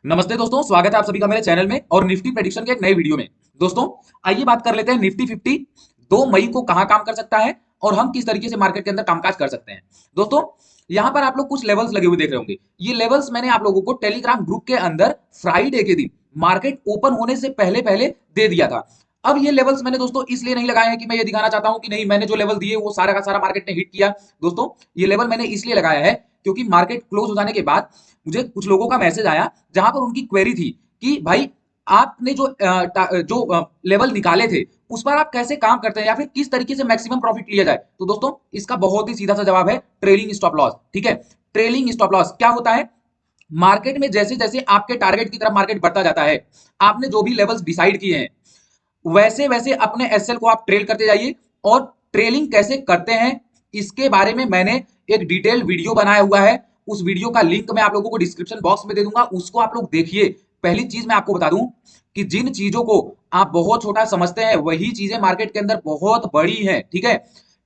नमस्ते दोस्तों, स्वागत है आप सभी का मेरे चैनल में और निफ्टी प्रेडिक्शन के एक नए वीडियो में। दोस्तों, आइए बात कर लेते हैं निफ्टी 50 2 मई को कहां काम कर सकता है और हम किस तरीके से मार्केट के अंदर कामकाज कर सकते हैं। दोस्तों, यहां पर आप लोग कुछ लेवल्स लगे हुए देख रहे होंगे। ये लेवल्स मैंने आप लोगों को टेलीग्राम ग्रुप के अंदर फ्राइडे के दिन मार्केट ओपन होने से पहले पहले दे दिया था। अब ये लेवल्स मैंने दोस्तों इसलिए नहीं लगाए हैं कि मैं ये दिखाना चाहता हूं कि नहीं, मैंने जो लेवल दिए वो सारा का सारा मार्केट ने हिट किया। दोस्तों, ये लेवल मैंने इसलिए लगाया है क्योंकि मार्केट क्लोज हो जाने के बाद मुझे कुछ लोगों का मैसेज आया जहां पर उनकी क्वेरी थी कि भाई आपने जो लेवल निकाले थे उस पर आप कैसे काम करते हैं या फिर किस तरीके से मैक्सिमम प्रॉफिट लिया जाए। तो दोस्तों, इसका बहुत ही सीधा सा जवाब है ट्रेलिंग स्टॉप लॉस। ठीक है, ट्रेलिंग स्टॉप लॉस क्या होता है? मार्केट में जैसे जैसे आपके टारगेट की तरफ मार्केट बढ़ता जाता है, आपने जो भी लेवल्स डिसाइड किए हैं वैसे वैसे अपने एसएल को आप ट्रेल करते जाइए। और ट्रेलिंग कैसे करते हैं इसके बारे में मैंने एक डिटेल वीडियो बनाया हुआ है। उस वीडियो का लिंक मैं आप लोगों को डिस्क्रिप्शन बॉक्स में दे दूंगा, उसको आप लोग देखिए। पहली चीज मैं आपको बता दूं कि जिन चीजों को आप बहुत छोटा समझते हैं वही चीजें मार्केट के अंदर बहुत बड़ी हैं। ठीक है,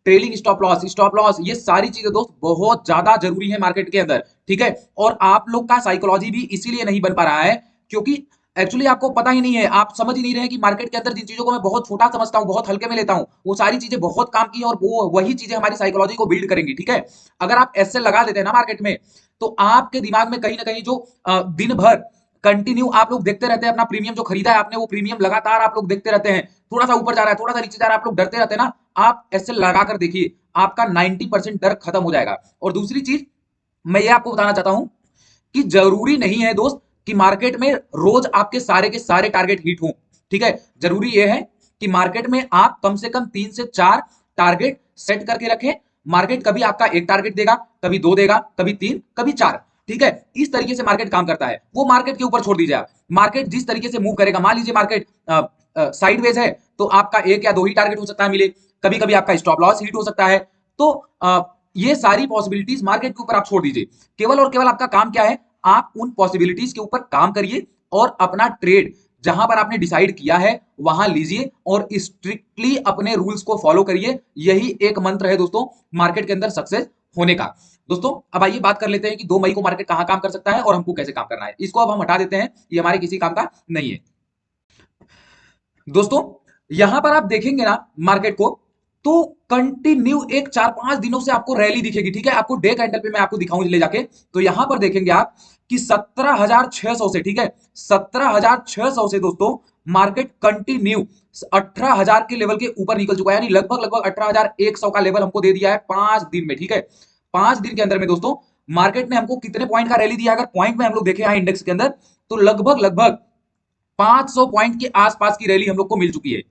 ट्रेलिंग स्टॉप लॉस ये सारी चीजें दोस्त बहुत ज्यादा जरूरी है मार्केट के अंदर। ठीक है, और आप लोग का साइकोलॉजी भी इसीलिए नहीं बन पा रहा है क्योंकि एक्चुअली आपको पता ही नहीं है, आप समझ ही नहीं रहे हैं कि मार्केट के अंदर जिन चीजों को मैं बहुत छोटा समझता हूं, बहुत हल्के में लेता हूं, वो सारी चीजें बहुत काम की है और वो वही चीजें हमारी साइकोलॉजी को बिल्ड करेंगी। ठीक है, अगर आप एसएल लगा देते हैं ना मार्केट में, तो आपके दिमाग में कहीं ना कहीं जो दिन भर कंटिन्यू आप लोग देखते रहते हैं, अपना प्रीमियम जो खरीदा है आपने वो प्रीमियम लगातार आप लोग देखते रहते हैं, थोड़ा सा ऊपर जा रहा है, थोड़ा सा नीचे जा रहा है, आप लोग डरते रहते हैं ना। आप एसएल लगाकर देखिए, आपका 90% डर खत्म हो जाएगा। और दूसरी चीज मैं ये आपको बताना चाहता हूं कि जरूरी नहीं है दोस्त कि मार्केट में रोज आपके सारे के सारे टारगेट हिट हों। ठीक है, जरूरी यह है कि मार्केट में आप कम से कम 3 से 4 टारगेट सेट करके रखें। मार्केट कभी आपका एक टारगेट देगा, कभी दो देगा, कभी तीन, कभी चार। ठीक है, इस तरीके से मार्केट काम करता है, वो मार्केट के ऊपर छोड़ दीजिए आप। मार्केट जिस तरीके से मूव करेगा, मान लीजिए मार्केट साइडवेज है तो आपका एक या दो ही टारगेट हो सकता है मिले, कभी कभी आपका स्टॉप लॉस हिट हो सकता है। तो ये सारी पॉसिबिलिटीज मार्केट के ऊपर आप छोड़ दीजिए। केवल और केवल आपका काम क्या है, आप उन पॉसिबिलिटीज के ऊपर काम करिए और अपना ट्रेड जहां पर आपने डिसाइड किया है वहां लीजिए और स्ट्रिक्टली अपने रूल्स को फॉलो करिए। यही एक मंत्र है दोस्तों मार्केट के अंदर सक्सेस होने का। दोस्तों, अब आइए बात कर लेते हैं कि 2 मई को मार्केट कहां काम कर सकता है और हमको कैसे काम करना है। इसको अब हम हटा देते हैं, ये हमारे किसी काम का नहीं है। दोस्तों, यहां पर आप देखेंगे ना मार्केट को, तो कंटिन्यू एक 4-5 दिनों से आपको रैली दिखेगी। ठीक है, आपको डे कैंडल पे मैं आपको दिखाऊं ले जाके, तो यहां पर देखेंगे आप कि 17,600 से, ठीक है, 17,600 से दोस्तों मार्केट कंटिन्यू 18,000 के लेवल के ऊपर निकल चुका है, यानी लगभग लगभग 18,100 का लेवल हमको दे दिया है 5 दिन में। ठीक है, 5 दिन के अंदर में दोस्तों मार्केट ने हमको कितने पॉइंट का रैली दिया? अगर पॉइंट में हम लोग देखें यहाँ इंडेक्स के अंदर, तो लगभग लगभग 500 पॉइंट के आसपास की रैली हम लोग को मिल चुकी है।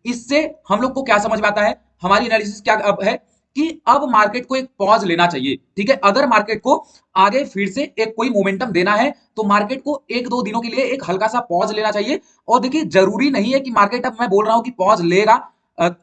इससे हम लोग को क्या समझ में आता है, हमारी एनालिसिस क्या अब है कि अब मार्केट को एक पॉज लेना चाहिए। ठीक है, अगर मार्केट को आगे फिर से एक कोई मोमेंटम देना है तो मार्केट को 1-2 दिनों के लिए एक हल्का सा पॉज लेना चाहिए। और देखिए, जरूरी नहीं है कि मार्केट, अब मैं बोल रहा हूं कि पॉज लेगा,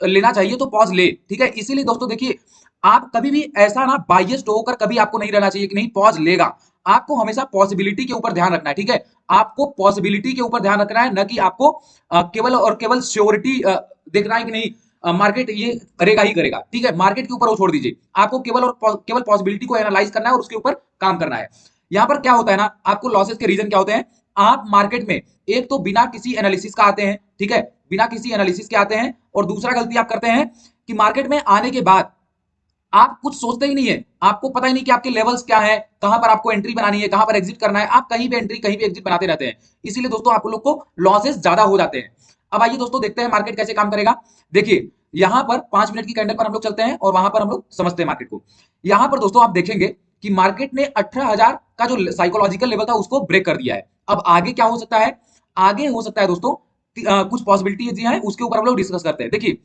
लेना चाहिए तो पॉज ले। ठीक है, इसीलिए दोस्तों देखिए, आप कभी भी ऐसा ना बाइस्ड होकर कभी आपको नहीं रहना चाहिए कि नहीं पॉज लेगा। आपको हमेशा पॉसिबिलिटी के ऊपर ध्यान रखना है। ठीक है, आपको पॉसिबिलिटी के ऊपर ध्यान रखना है, न कि आपको केवल और केवल श्योरिटी देखना है कि नहीं मार्केट ये करेगा ही करेगा। ठीक है, मार्केट के ऊपर वो छोड़ दीजिए, आपको केवल और केवल पॉसिबिलिटी को एनालाइज करना है और उसके ऊपर काम करना है। यहां पर क्या होता है ना, आपको लॉसेस के रीजन क्या होते हैं? आप मार्केट में एक तो बिना किसी एनालिसिस का आते हैं। ठीक है, बिना किसी एनालिसिस के आते हैं। और दूसरा गलती आप करते हैं कि मार्केट में आने के बाद आप कुछ सोचते ही नहीं है, आपको पता ही नहीं कि आपके लेवल्स क्या है, कहां पर आपको एंट्री बनानी है, कहां पर एग्जिट करना है। आप कहीं भी एंट्री कहीं भी एग्जिट बनाते रहते हैं, इसीलिए दोस्तों आप लोग को लॉसेस ज्यादा हो जाते हैं। अब आइए दोस्तों देखते हैं मार्केट कैसे काम करेगा। देखिए, यहां पर 5 मिनट की कैंडल पर हम लोग चलते हैं और वहां पर हम लोग समझते हैं मार्केट को। यहां पर दोस्तों आप देखेंगे कि मार्केट ने 18,000 का जो साइकोलॉजिकल लेवल था उसको ब्रेक कर दिया है। अब आगे क्या हो सकता है? आगे हो सकता है दोस्तों कुछ पॉसिबिलिटी जी है, उसके ऊपर हम लोग डिस्कस करते हैं। देखिए,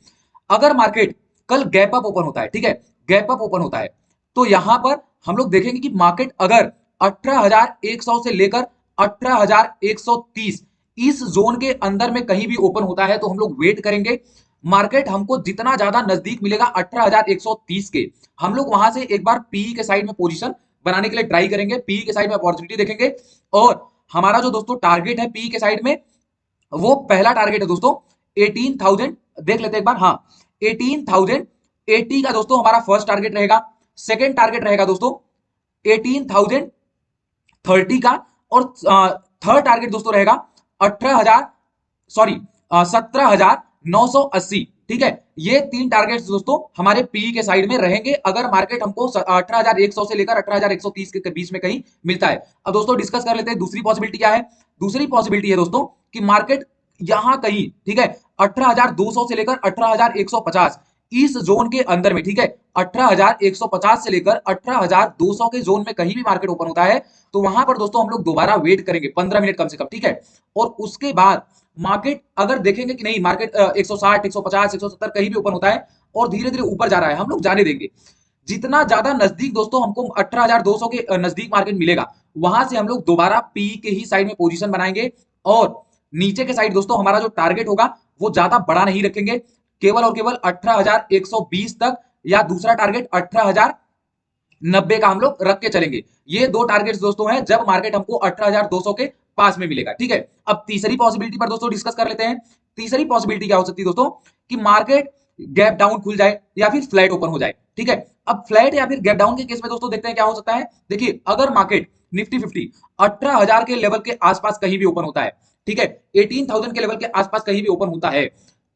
अगर मार्केट कल गैप अप ओपन होता है, ठीक है, गैप अप ओपन होता है, तो यहां पर हम लोग देखेंगे कि मार्केट अगर 18,100 से लेकर 18,130 इस जोन के अंदर में कहीं भी ओपन होता है तो हम लोग वेट करेंगे। मार्केट हमको जितना ज्यादा नजदीक मिलेगा 18,130 के, हम लोग वहां से एक बार पीई के साइड में पोजीशन बनाने के लिए ट्राई करेंगे, पीई के साइड में अपॉर्चुनिटी देखेंगे। और हमारा जो दोस्तों टारगेट है पीई के साइड में, वो पहला टारगेट है दोस्तों 18,000। देख लेते हैं एक बार, हाँ, 18,080 का दोस्तों हमारा फर्स्ट टारगेट रहेगा। सेकेंड टारगेट रहेगा दोस्तों 18,030 का। और थर्ड टारगेट दोस्तों रहेगा 17,980। ठीक है, ये तीन टारगेट्स दोस्तों हमारे पी के साइड में रहेंगे अगर मार्केट हमको 18,100 से लेकर 18,130 के बीच में कहीं मिलता है। अब दोस्तों डिस्कस कर लेते हैं दूसरी पॉसिबिलिटी क्या है। दूसरी पॉसिबिलिटी है दोस्तों कि मार्केट यहां कहीं, ठीक है, 18,200 से लेकर 18,150 इस जोन के अंदर में, ठीक है, 18,150 से लेकर 18,200 के जोन में कहीं भी मार्केट ओपन होता है तो वहां पर दोस्तों हम लोग दोबारा वेट करेंगे 15 मिनट कम से कम। ठीक है, और उसके बाद मार्केट अगर देखेंगे कि नहीं मार्केट 160, 150, 170 कहीं भी ओपन होता है और धीरे धीरे ऊपर जा रहा है, हम लोग जाने देंगे। जितना ज्यादा नजदीक दोस्तों हमको 18,200 के नजदीक मार्केट मिलेगा, वहां से हम लोग दोबारा पी के ही साइड में पोजीशन बनाएंगे और नीचे के साइड दोस्तों हमारा जो टारगेट होगा वो ज्यादा बड़ा नहीं रखेंगे, केवल और केवल 18,120 तक, या दूसरा टारगेट 18,090 का हम लोग रख के चलेंगे। ये दो टारगेट्स दोस्तों हैं जब मार्केट हमको 18,200 के पास में मिलेगा। ठीक है, अब तीसरी पॉसिबिलिटी पर दोस्तों डिस्कस कर लेते हैं। तीसरी पॉसिबिलिटी क्या हो सकती है दोस्तों कि मार्केट गैप डाउन खुल जाए या फिर फ्लैट ओपन हो जाए। ठीक है, अब फ्लैट या फिर गैप डाउन के केस में दोस्तों देखते हैं क्या हो सकता है। देखिए, अगर मार्केट निफ्टी 50 18,000 के लेवल के आसपास कहीं भी ओपन होता है, ठीक है, 18,000 के लेवल के आसपास कहीं भी ओपन होता है,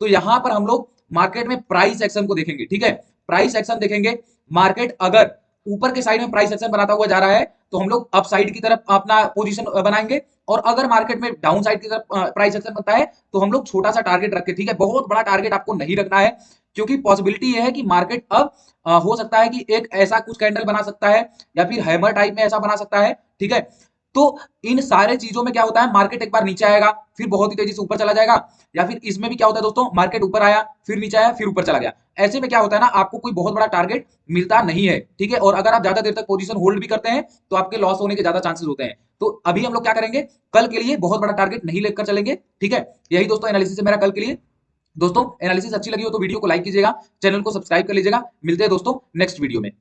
तो यहां पर हम लोग मार्केट में प्राइस एक्शन को देखेंगे। ठीक है, प्राइस एक्शन देखेंगे। मार्केट अगर ऊपर के साइड में प्राइस एक्शन बनाता हुआ जा रहा है तो हम लोग अप साइड की तरफ अपना पोजीशन बनाएंगे, और अगर मार्केट में डाउन साइड की तरफ प्राइस एक्शन बनता है तो हम लोग छोटा सा टारगेट रखें। ठीक है, बहुत बड़ा टारगेट आपको नहीं रखना है, क्योंकि पॉसिबिलिटी ये है कि मार्केट अब हो सकता है कि एक ऐसा कुछ कैंडल बना सकता है या फिर हैमर टाइप में ऐसा बना सकता है। ठीक है, तो इन सारे चीजों में क्या होता है, मार्केट एक बार नीचे आएगा फिर बहुत ही तेजी से ऊपर चला जाएगा, या फिर इसमें भी क्या होता है दोस्तों, मार्केट ऊपर आया फिर नीचे आया फिर ऊपर चला गया। ऐसे में क्या होता है ना, आपको कोई बहुत बड़ा टारगेट मिलता नहीं है। ठीक है, और अगर आप ज्यादा देर तक पोजीशन होल्ड भी करते हैं तो आपके लॉस होने के ज्यादा चांसेस होते हैं। तो अभी हम लोग क्या करेंगे, कल के लिए बहुत बड़ा टारगेट नहीं लेकर चलेंगे। ठीक है, यही दोस्तों एनालिसिस है मेरा कल के लिए। दोस्तों एनालिसिस अच्छी लगी हो तो वीडियो को लाइक कीजिएगा, चैनल को सब्सक्राइब कर लीजिएगा। मिलते हैं दोस्तों नेक्स्ट वीडियो में।